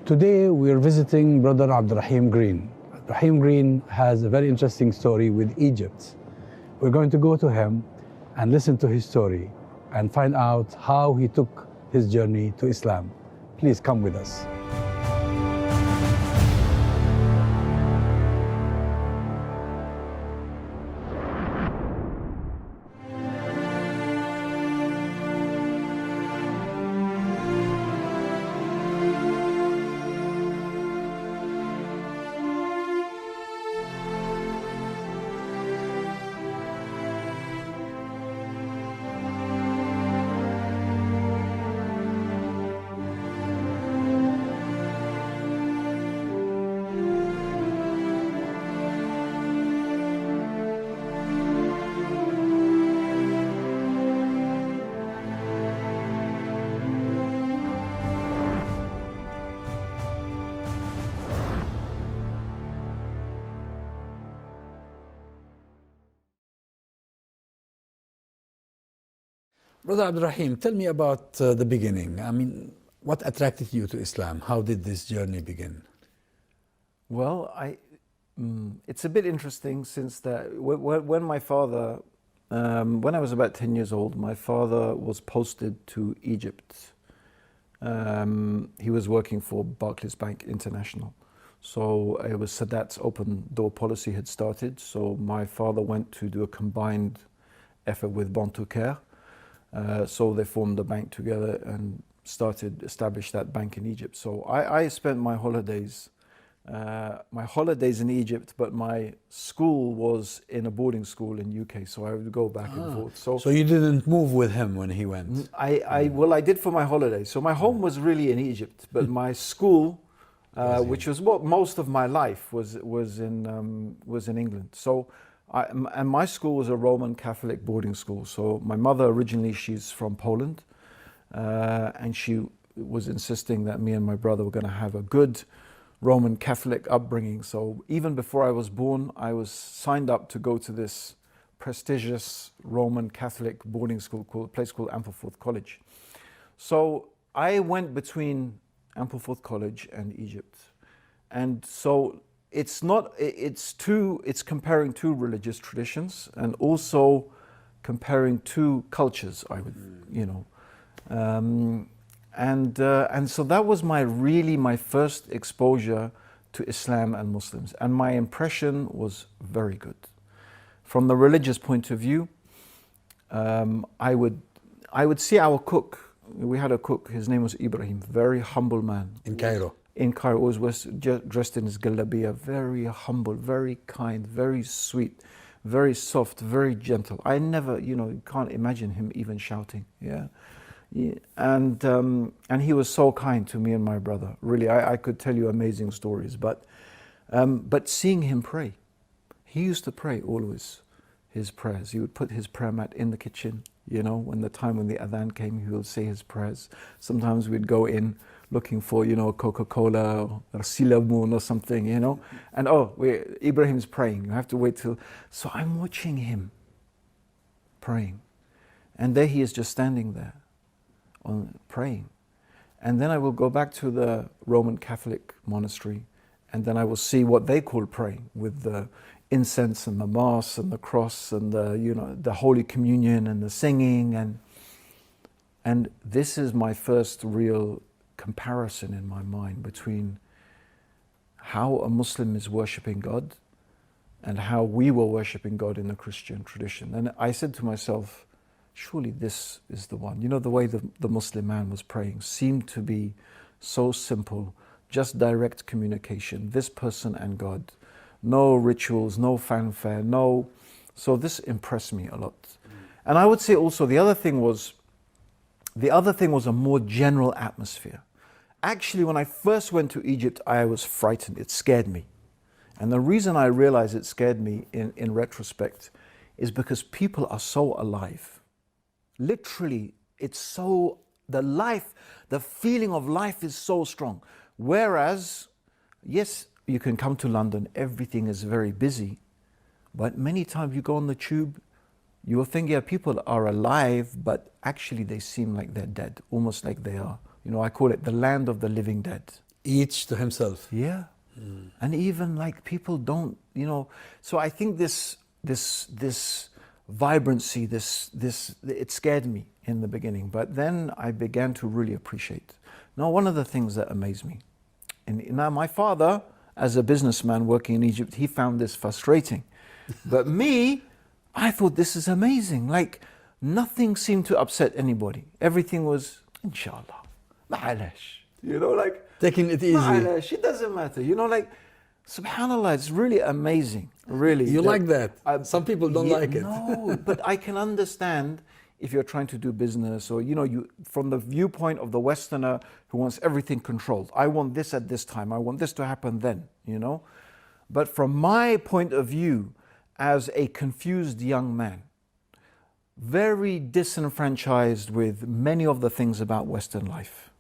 Today we are visiting Brother Rahim Green. Rahim Green has a very interesting story with Egypt. We're going to go to him and listen to his story and find out how he took his journey to Islam. Please come with us. Brother Rahim, tell me about the beginning. I mean, what attracted you to Islam? How did this journey begin? Well, it's a bit interesting since when my father, when I was about 10 years old, my father was posted to Egypt. He was working for Barclays Bank International. So it was Sadat's open door policy had started. So my father went to do a combined effort with Bantu Care. So they formed a bank together and established that bank in Egypt. So I spent my holidays in Egypt, but my school was in a boarding school in UK, so I would go back and forth. So you didn't move with him when he went? Well, I did for my holidays. So my home was really in Egypt, but my school, which was what most of my life was in England. So. And my school was a Roman Catholic boarding school. So my mother originally, she's from Poland, and she was insisting that me and my brother were going to have a good Roman Catholic upbringing. So even before I was born, I was signed up to go to this prestigious Roman Catholic boarding school, a place called Ampleforth College. So I went between Ampleforth College and Egypt, and so. It's comparing two religious traditions and also comparing two cultures, I would, and so that was my first exposure to Islam and Muslims, and my impression was very good. From the religious point of view, I would see our cook. We had a cook. His name was Ibrahim, very humble man. In Cairo. In Cairo, always was dressed in his galabiya, very humble, very kind, very sweet, very soft, very gentle. I never, you can't imagine him even shouting. Yeah, and he was so kind to me and my brother. Really, I could tell you amazing stories. But seeing him pray, he used to pray always his prayers. He would put his prayer mat in the kitchen. When the adhan came, he would say his prayers. Sometimes we'd go in looking for, Coca-Cola or Silamoon or something, and Ibrahim's praying. You have to wait till. So I'm watching him praying, and there he is just standing there, praying, and then I will go back to the Roman Catholic monastery, and then I will see what they call praying with the incense and the mass and the cross and the Holy Communion and the singing and this is my first real comparison in my mind between how a Muslim is worshipping God and how we were worshipping God in the Christian tradition. And I said to myself, surely this is the one. The way the Muslim man was praying seemed to be so simple, just direct communication, this person and God. No rituals, no fanfare, no. So this impressed me a lot. And I would say also the other thing was a more general atmosphere. Actually, when I first went to Egypt, I was frightened. It scared me. And the reason I realize it scared me in retrospect is because people are so alive. Literally, the feeling of life is so strong. Whereas, yes, you can come to London, everything is very busy, but many times you go on the tube, you will think, yeah, people are alive, but actually they seem like they're dead, almost like they are. I call it the land of the living dead. Each to himself. Yeah. And even like people don't, so I think this vibrancy, it scared me in the beginning, but then I began to really appreciate. Now, one of the things that amazed me, now my father, as a businessman working in Egypt, he found this frustrating. But me, I thought this is amazing. Like nothing seemed to upset anybody. Everything was, inshallah, ma'alash. Like taking it easy. Ma'alash, it doesn't matter. Like, subhanallah, it's really amazing. Really. You like that? Some people don't like it. No, but I can understand if you're trying to do business or, you from the viewpoint of the Westerner who wants everything controlled. I want this at this time. I want this to happen then, But from my point of view, as a confused young man, very disenfranchised with many of the things about Western life,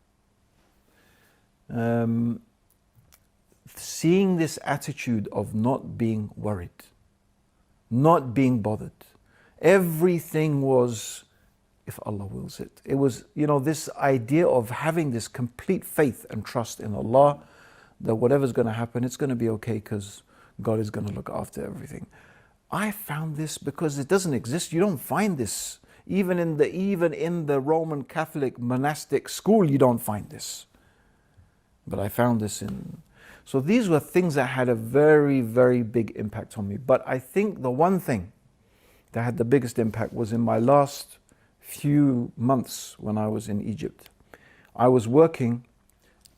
seeing this attitude of not being worried, not being bothered, everything was, if Allah wills it. It was, this idea of having this complete faith and trust in Allah, that whatever's going to happen, it's going to be okay because God is going to look after everything. I found this because it doesn't exist. You don't find this. Even in the Roman Catholic monastic school, you don't find this. But I found this so these were things that had a very, very big impact on me. But I think the one thing that had the biggest impact was in my last few months when I was in Egypt. I was working.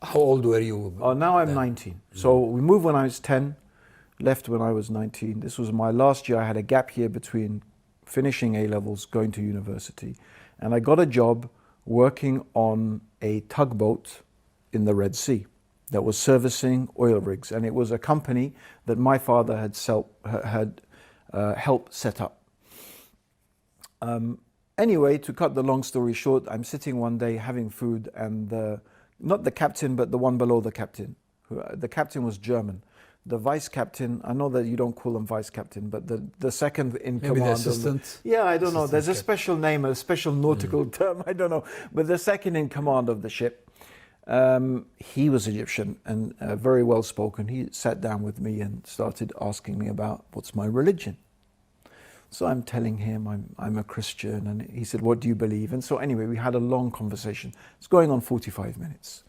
How old were you? Oh, now I'm 19. So we moved when I was 10, left when I was 19. This was my last year. I had a gap year between finishing A-levels, going to university. And I got a job working on a tugboat in the Red Sea that was servicing oil rigs. And it was a company that my father had helped set up. Anyway, to cut the long story short, I'm sitting one day having food and not the captain, but the one below the captain. The captain was German. The vice captain, I know that you don't call him vice captain, but the second in command. Maybe the assistant? Yeah, I don't know. There's a special name, a special nautical term, I don't know. But the second in command of the ship, he was Egyptian and very well spoken. He sat down with me and started asking me about what's my religion. So I'm telling him I'm a Christian, and he said, what do you believe? And so anyway, we had a long conversation. It's going on 45 minutes.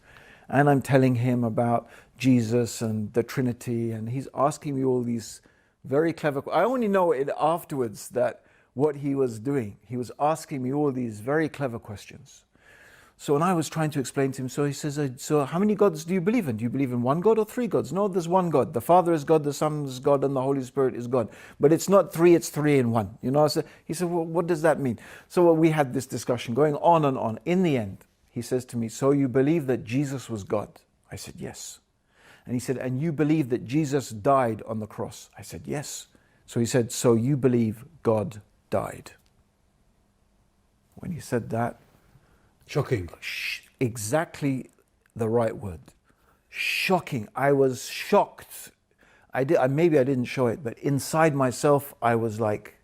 And I'm telling him about Jesus and the Trinity, and he's asking me all these very clever, I only know it afterwards that what he was doing. He was asking me all these very clever questions. So when I was trying to explain to him, so he says, so how many gods do you believe in? Do you believe in one God or three gods? No, there's one God. The Father is God, the Son is God, and the Holy Spirit is God. But it's not three, it's three in one. So he said, well, what does that mean? So we had this discussion going on and on. In the end, he says to me, so you believe that Jesus was God? I said, yes. And he said, and you believe that Jesus died on the cross? I said, yes. So he said, so you believe God died? When he said that, shocking. Exactly the right word. Shocking. I was shocked. Maybe I didn't show it, but inside myself, I was like,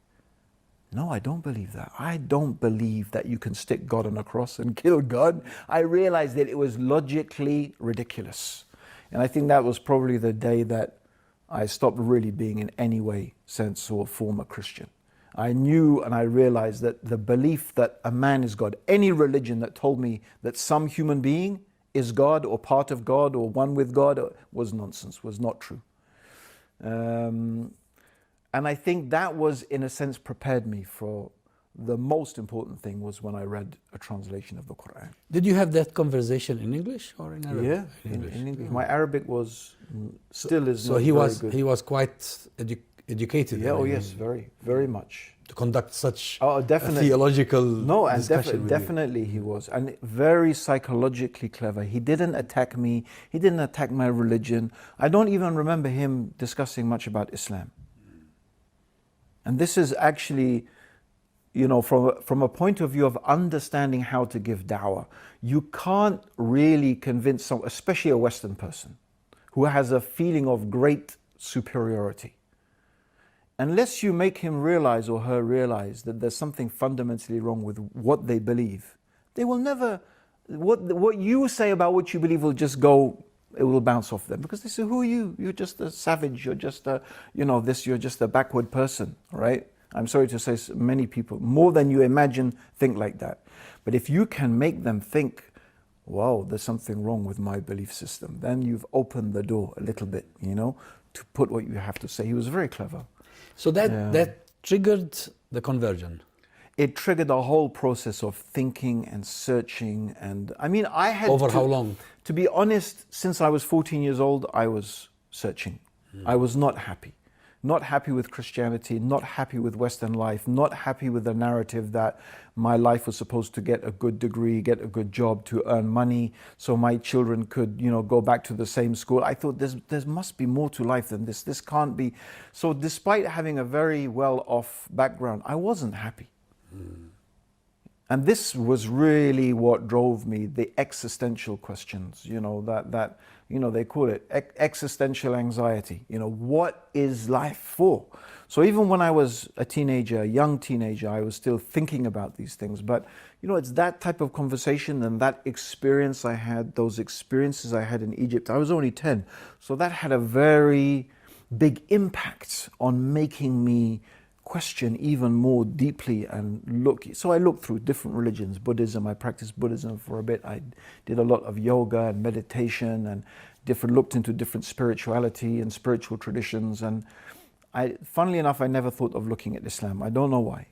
no, I don't believe that. I don't believe that you can stick God on a cross and kill God. I realized that it was logically ridiculous. And I think that was probably the day that I stopped really being in any way, sense, or form a Christian. I knew and I realized that the belief that a man is God, any religion that told me that some human being is God or part of God or one with God was nonsense, was not true. And I think that was, in a sense, prepared me for the most important thing was when I read a translation of the Quran. Did you have that conversation in English or in Arabic? Yeah, in English. My Arabic was still is so not he very was good. He was quite educated. Yeah, yes, very, very much. To conduct such definitely. a theological discussion with definitely he was, and very psychologically clever. He didn't attack me. He didn't attack my religion. I don't even remember him discussing much about Islam. And this is actually, from a point of view of understanding how to give da'wah, you can't really convince someone, especially a Western person, who has a feeling of great superiority. Unless you make him realize or her realize that there's something fundamentally wrong with what they believe, they will never, what you say about what you believe will just go it will bounce off them because they say, who are you? You're just a savage. You're just a, you're just a backward person, right? I'm sorry to say many people, more than you imagine, think like that. But if you can make them think, wow, there's something wrong with my belief system, then you've opened the door a little bit, to put what you have to say. He was very clever. So that triggered the conversion. It triggered a whole process of thinking and searching. And I mean, I had Over how long? To be honest, since I was 14 years old, I was searching. I was not happy. Not happy with Christianity, not happy with Western life, not happy with the narrative that my life was supposed to get a good degree, get a good job to earn money so my children could, go back to the same school. I thought there must be more to life than this. This can't be. So despite having a very well-off background, I wasn't happy. And this was really what drove me, the existential questions, they call it existential anxiety. What is life for? So even when I was a teenager, a young teenager, I was still thinking about these things. But, it's that type of conversation and that experience I had, those experiences I had in Egypt. I was only 10. So that had a very big impact on making me question even more deeply and look. So I looked through different religions, Buddhism. I practiced Buddhism for a bit. I did a lot of yoga and meditation and looked into different spirituality and spiritual traditions. And funnily enough, I never thought of looking at Islam. I don't know why.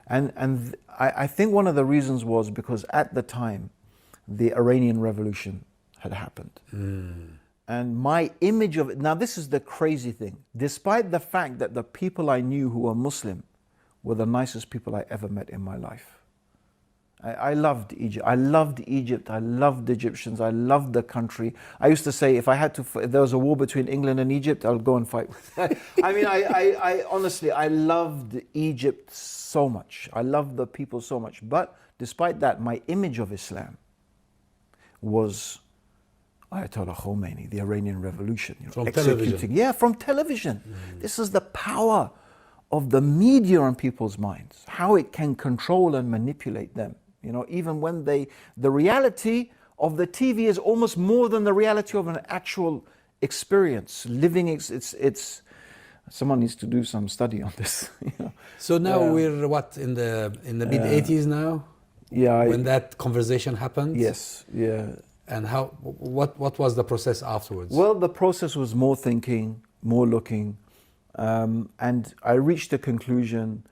and I think one of the reasons was because at the time, the Iranian Revolution had happened. And my image of it, now this is the crazy thing, despite the fact that the people I knew who were Muslim were the nicest people I ever met in my life. I loved Egypt. I loved Egyptians. I loved the country. I used to say if there was a war between England and Egypt, I'll go and fight. I mean, I honestly, I loved Egypt so much. I loved the people so much. But despite that, my image of Islam was Ayatollah Khomeini, the Iranian Revolution. From television. Yeah, from television. This is the power of the media on people's minds, how it can control and manipulate them. Even when the reality of the TV is almost more than the reality of an actual experience, living. It's someone needs to do some study on this. So now we're in the mid 80s now. Yeah. When that conversation happened. Yes. Yeah. And what was the process afterwards? Well, the process was more thinking, more looking, and I reached a conclusion.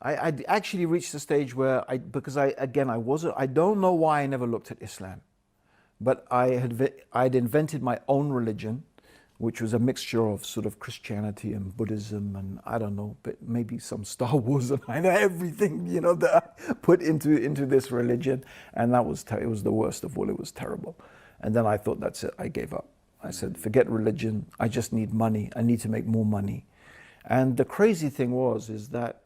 I actually reached a stage where I don't know why I never looked at Islam, but I'd invented my own religion, which was a mixture of sort of Christianity and Buddhism and I don't know, but maybe some Star Wars and everything, that I put into this religion. And it was the worst of all. It was terrible. And then I thought, that's it. I gave up. I said, forget religion. I just need money. I need to make more money. And the crazy thing is that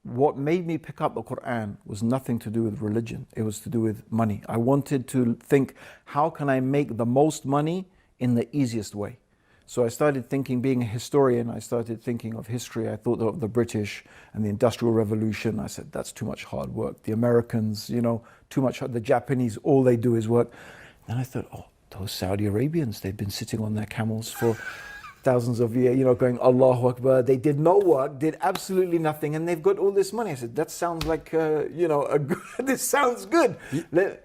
what made me pick up the Quran was nothing to do with religion. It was to do with money. I wanted to think, how can I make the most money in the easiest way? So I started thinking, being a historian, I started thinking of history. I thought of the British and the Industrial Revolution. I said, that's too much hard work. The Americans, too much. The Japanese, all they do is work. And I thought, those Saudi Arabians, they've been sitting on their camels for thousands of years, going Allahu Akbar. They did no work, did absolutely nothing, and they've got all this money. I said, that sounds like, this sounds good.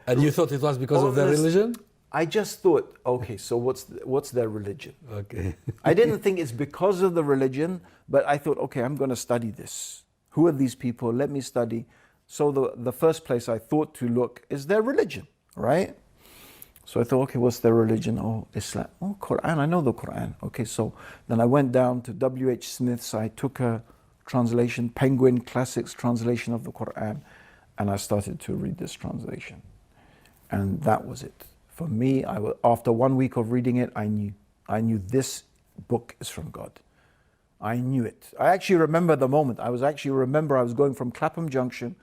And you thought it was because of their religion? I just thought, okay, so what's their religion? Okay. I didn't think it's because of the religion, but I thought, okay, I'm going to study this. Who are these people? Let me study. So the first place I thought to look is their religion, right? So I thought, okay, what's their religion? Oh, Islam. Oh, Quran. I know the Quran. Okay, so then I went down to W.H. Smith's. I took a translation, Penguin Classics translation of the Quran, and I started to read this translation. And that was it. For me, after 1 week of reading it, I knew this book is from God. I knew it. I actually remember the moment. I was going from Clapham Junction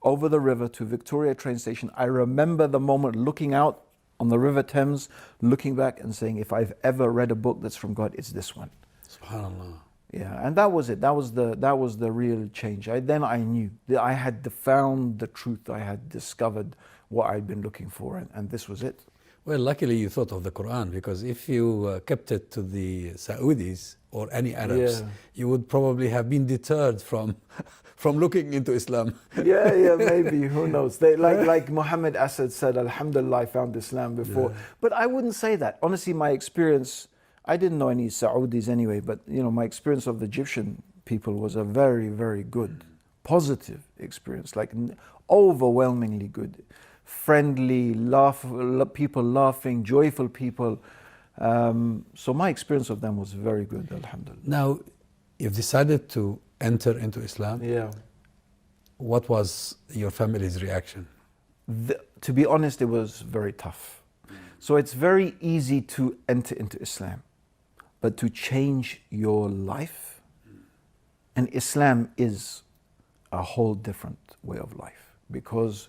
over the river to Victoria train station. I remember the moment looking out on the River Thames, looking back and saying, if I've ever read a book that's from God, it's this one. SubhanAllah. Yeah, and that was it. That was the real change. Then I knew that I had found the truth. I had discovered what I'd been looking for, and this was it. Well, luckily you thought of the Quran, because if you kept it to the Saudis or any Arabs, Yeah. you would probably have been deterred from from looking into Islam. Yeah, maybe. Who knows? They like Muhammad Asad said, Alhamdulillah, I found Islam before. Yeah. But I wouldn't say that. Honestly, my experience, I didn't know any Saudis anyway, but my experience of the Egyptian people was a very, very good, positive experience, like overwhelmingly good. Friendly, people laughing, joyful people. So my experience of them was very good, alhamdulillah. Now, you've decided to enter into Islam. Yeah. What was your family's reaction? To be honest, it was very tough. So it's very easy to enter into Islam, but to change your life, and Islam is a whole different way of life, because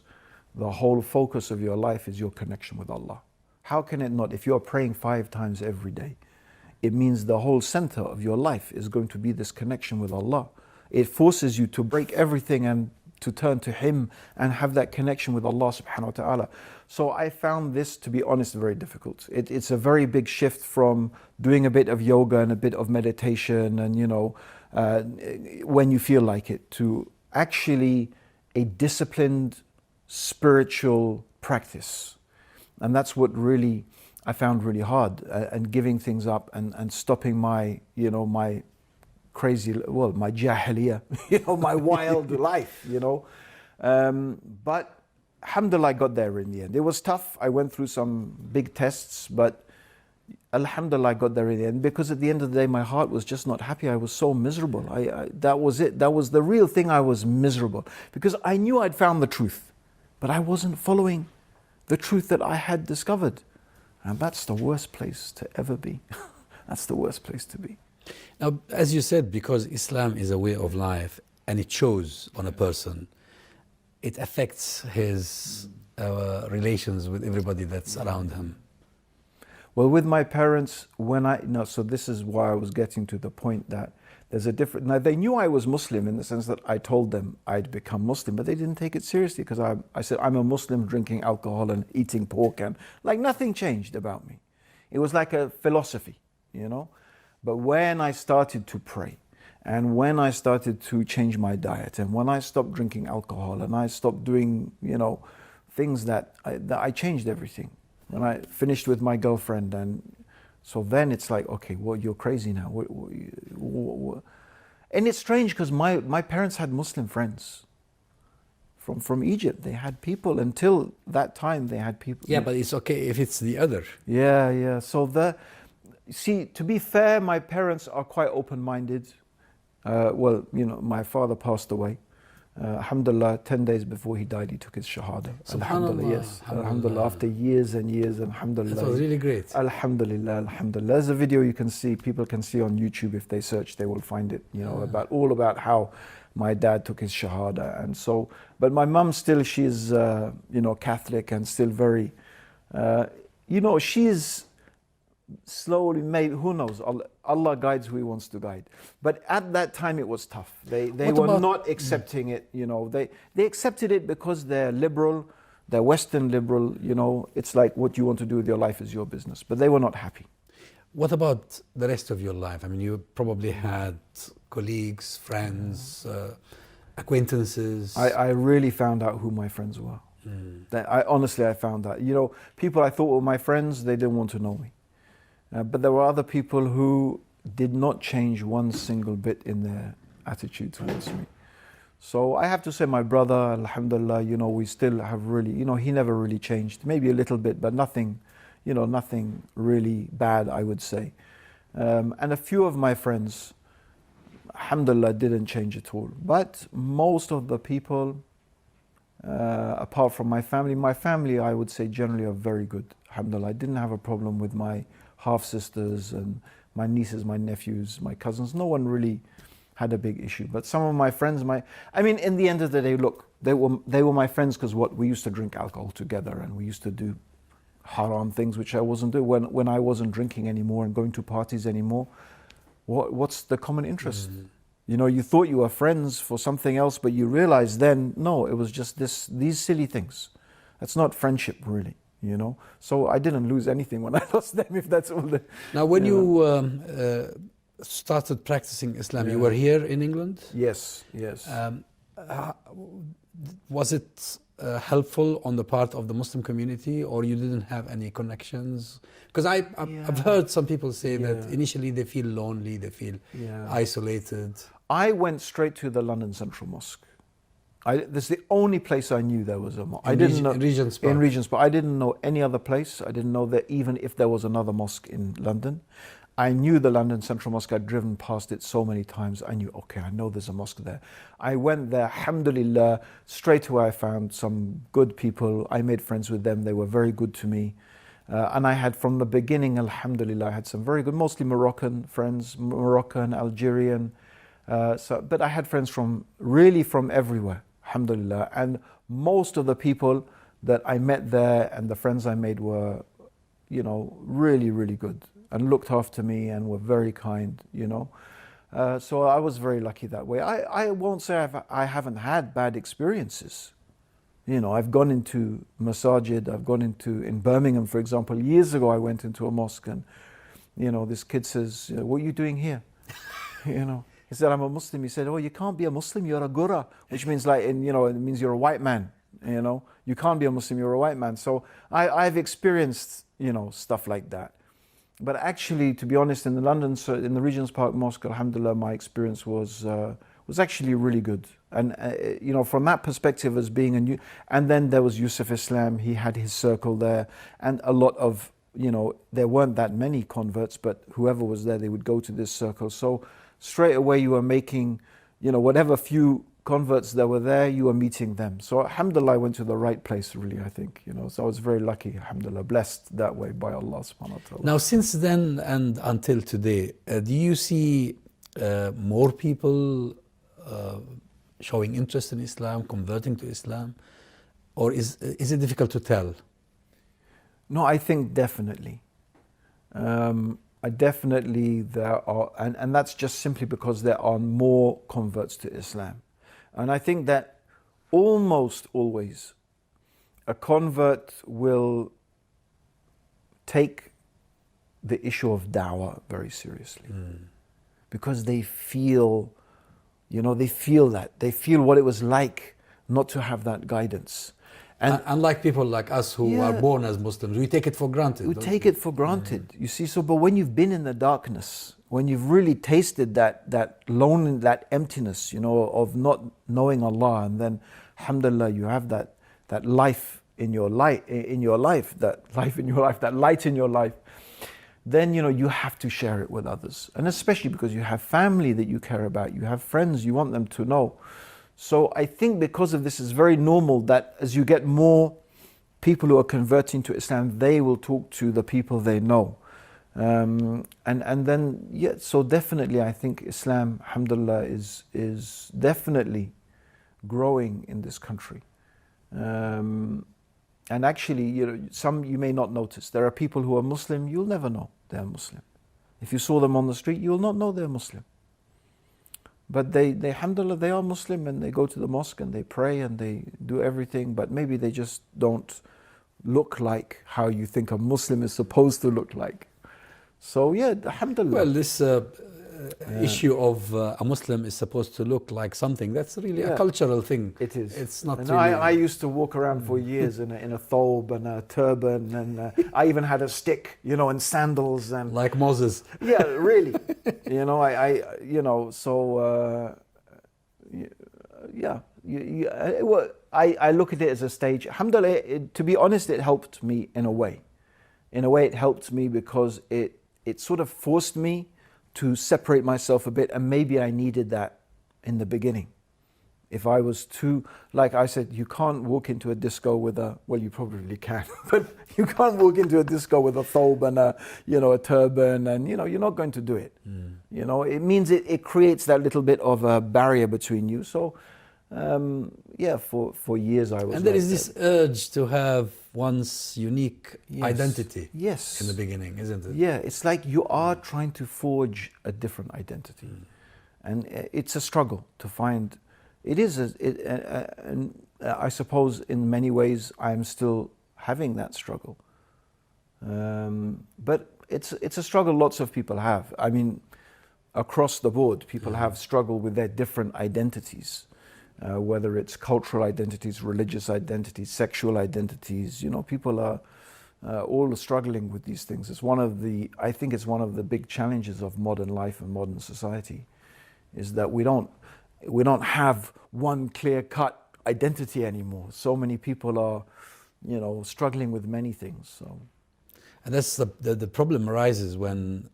the whole focus of your life is your connection with Allah. How can it not? If you're praying 5 times every day, it means the whole center of your life is going to be this connection with Allah. It forces you to break everything and to turn to Him and have that connection with Allah subhanahu wa ta'ala. So I found this, to be honest, very difficult. It's a very big shift from doing a bit of yoga and a bit of meditation and, when you feel like it, to actually a disciplined spiritual practice. And that's what really I found really hard, and giving things up and stopping my, my crazy, my jahiliyyah, my wild life, But alhamdulillah, I got there in the end. It was tough. I went through some big tests, but alhamdulillah, I got there in the end, because at the end of the day, my heart was just not happy. I was so miserable. That was it. That was the real thing. I was miserable because I knew I'd found the truth, but I wasn't following the truth that I had discovered. And that's the worst place to ever be. That's the worst place to be. Now, as you said, because Islam is a way of life and it shows on a person, it affects his relations with everybody that's around him. Well, with my parents, so this is why I was getting to the point that there's a different. Now, they knew I was Muslim in the sense that I told them I'd become Muslim, but they didn't take it seriously, because I said I'm a Muslim drinking alcohol and eating pork, and like nothing changed about me. It was like a philosophy, But when I started to pray, and when I started to change my diet, and when I stopped drinking alcohol, and I stopped doing, things that I changed everything. When I finished with my girlfriend, and so then it's like, okay, well, you're crazy now. And it's strange, because my parents had Muslim friends from Egypt. They had people, until that time they had people. Yeah, but it's okay if it's the other. Yeah. So see, to be fair, my parents are quite open-minded. My father passed away. Alhamdulillah, 10 days before he died, he took his shahada. Alhamdulillah, yes. Alhamdulillah, after years and years, alhamdulillah. That was really great. Alhamdulillah. There's a video you can see, people can see on YouTube. If they search, they will find it, about how my dad took his shahada. And so, but my mum still, she's, Catholic, and still very, she's slowly, maybe, who knows, Allah guides who He wants to guide. But at that time it was tough. They were not accepting it, They accepted it because they're liberal, they're Western liberal, it's like what you want to do with your life is your business. But they were not happy. What about the rest of your life? I mean, you probably had colleagues, friends, acquaintances. I really found out who my friends were. I found out. People I thought were my friends, they didn't want to know me. But there were other people who did not change one single bit in their attitude towards me. So I have to say, my brother, alhamdulillah, we still have really, he never really changed. Maybe a little bit, but nothing, nothing really bad, I would say. And a few of my friends, alhamdulillah, didn't change at all. But most of the people, apart from my family, I would say generally are very good. Alhamdulillah, I didn't have a problem with my half-sisters and my nieces, my nephews, my cousins. No one really had a big issue. But some of my friends, in the end of the day, look, they were my friends because we used to drink alcohol together, and we used to do haram things which I wasn't doing. When I wasn't drinking anymore and going to parties anymore, what's the common interest? You thought you were friends for something else, but you realized then, no, it was just these silly things. That's not friendship, really. you know. So I didn't lose anything when I lost them, if that's all the... Now, when you started practicing Islam, you were here in England? Yes, yes. Was it helpful on the part of the Muslim community, or you didn't have any connections? Because I've heard some people say that initially they feel lonely, they feel isolated. I went straight to the London Central Mosque. This is the only place I knew there was a mosque. In Regent's Park. In Regent's Park. I didn't know any other place. I didn't know that even if there was another mosque in London. I knew the London Central Mosque. I'd driven past it so many times. I knew, okay, I know there's a mosque there. I went there, alhamdulillah, straight away I found some good people. I made friends with them. They were very good to me. And I had, from the beginning, alhamdulillah, I had some very good, mostly Moroccan friends, Moroccan, Algerian. But I had friends from everywhere, alhamdulillah. And most of the people that I met there and the friends I made were, you know, really, really good and looked after me and were very kind, you know. So I was very lucky that way. I won't say I haven't had bad experiences. You know, I've gone into masajid, in Birmingham, for example, years ago I went into a mosque and, you know, this kid says, what are you doing here? You know, he said, I'm a Muslim. He said, oh, you can't be a Muslim, you're a gura, which means like, you know, it means you're a white man, you know. You can't be a Muslim, you're a white man. So I've experienced, you know, stuff like that. But actually, to be honest, in the Regent's Park Mosque, alhamdulillah, my experience was actually really good. And, you know, from that perspective as being a new, and then there was Yusuf Islam, he had his circle there, and a lot of, you know, there weren't that many converts, but whoever was there, they would go to this circle. So straight away you were making, you know, whatever few converts that were there, you were meeting them. So alhamdulillah, I went to the right place really, I think, you know. So I was very lucky, alhamdulillah, blessed that way by Allah subhanahu wa ta'ala. Now, since then and until today, do you see more people showing interest in Islam, converting to Islam, or is it difficult to tell? No, I think definitely. Definitely there are, and that's just simply because there are more converts to Islam. And I think that almost always a convert will take the issue of da'wah very seriously. Because they feel, you know, they feel what it was like not to have that guidance. And unlike people like us who are born as Muslims, we take it for granted. We take it for granted, you see. So, but when you've been in the darkness, when you've really tasted that loneliness, that emptiness, you know, of not knowing Allah, and then, alhamdulillah, you have that life in your life, that light in your life, then, you know, you have to share it with others. And especially because you have family that you care about, you have friends, you want them to know. So I think because of this, it's very normal that as you get more people who are converting to Islam, they will talk to the people they know. And then, yeah, so definitely I think Islam, alhamdulillah, is definitely growing in this country. And actually, you know, some you may not notice. There are people who are Muslim, you'll never know they're Muslim. If you saw them on the street, you'll not know they're Muslim. But they alhamdulillah, they are Muslim, and they go to the mosque and they pray and they do everything, but maybe they just don't look like how you think a Muslim is supposed to look like. So yeah, alhamdulillah. Well, this issue of a Muslim is supposed to look like something, that's really a cultural thing. It is. It's not and really... I used to walk around for years in a thobe and a turban, and I even had a stick, you know, and sandals, and like Moses. Yeah, really. You know, you know, so yeah. I look at it as a stage. Alhamdulillah, to be honest, it helped me in a way. In a way, it helped me because it sort of forced me to separate myself a bit, and maybe I needed that in the beginning. If I was too, like I said, you can't walk into a disco with well, you probably can, but you can't walk into a disco with a thobe and a turban, and, you know, you're not going to do it. You know, it means it creates that little bit of a barrier between you. So, yeah, for years I was. And there is this urge to have one's unique identity. Yes. In the beginning, isn't it? Yeah, it's like you are trying to forge a different identity, and it's a struggle to find. It is, and I suppose in many ways I'm still, having that struggle. But it's a struggle lots of people have. I mean, across the board, people have struggled with their different identities, whether it's cultural identities, religious identities, sexual identities. You know, people are all struggling with these things. I think it's one of the big challenges of modern life and modern society, is that we don't have one clear-cut identity anymore. So many people are, you know, struggling with many things. So, and that's the problem arises when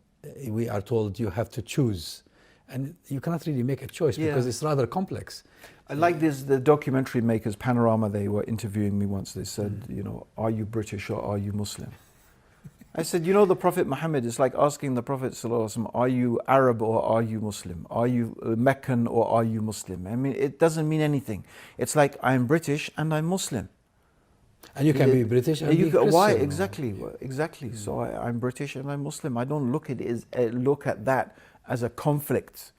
we are told you have to choose, and you cannot really make a choice because it's rather complex. I like this, the documentary makers, Panorama, they were interviewing me once. They said, you know, are you British or are you Muslim? I said, you know, the Prophet Muhammad is like asking the Prophet ﷺ, are you Arab or are you Muslim? Are you Meccan or are you Muslim? I mean, it doesn't mean anything. It's like, I'm British and I'm Muslim. And you can be British and be Christian. Why? Exactly. So I'm British and I'm Muslim. I don't look at that as a conflict.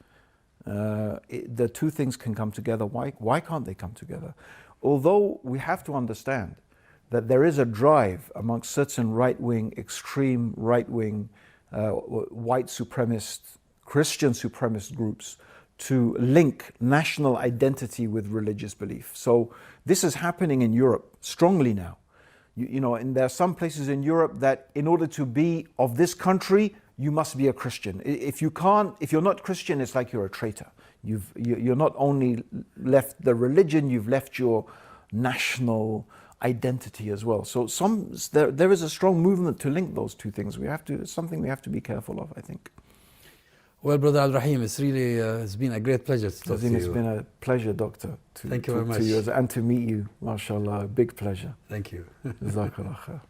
The two things can come together. Why can't they come together? Although we have to understand that there is a drive amongst certain right-wing, extreme right-wing, white supremacist, Christian supremacist groups to link national identity with religious belief. So this is happening in Europe strongly now. You know, and there are some places in Europe that in order to be of this country, you must be a Christian. If you're not Christian, it's like you're a traitor. You're not only left the religion, you've left your national identity as well. So there is a strong movement to link those two things. It's something we have to be careful of, I think. Well, Brother Al-Rahim, it's been a great pleasure to talk to you. It's been a pleasure, Doctor, to Thank you very much. and to meet you. MashaAllah, a big pleasure. Thank you. Jazakallah khair.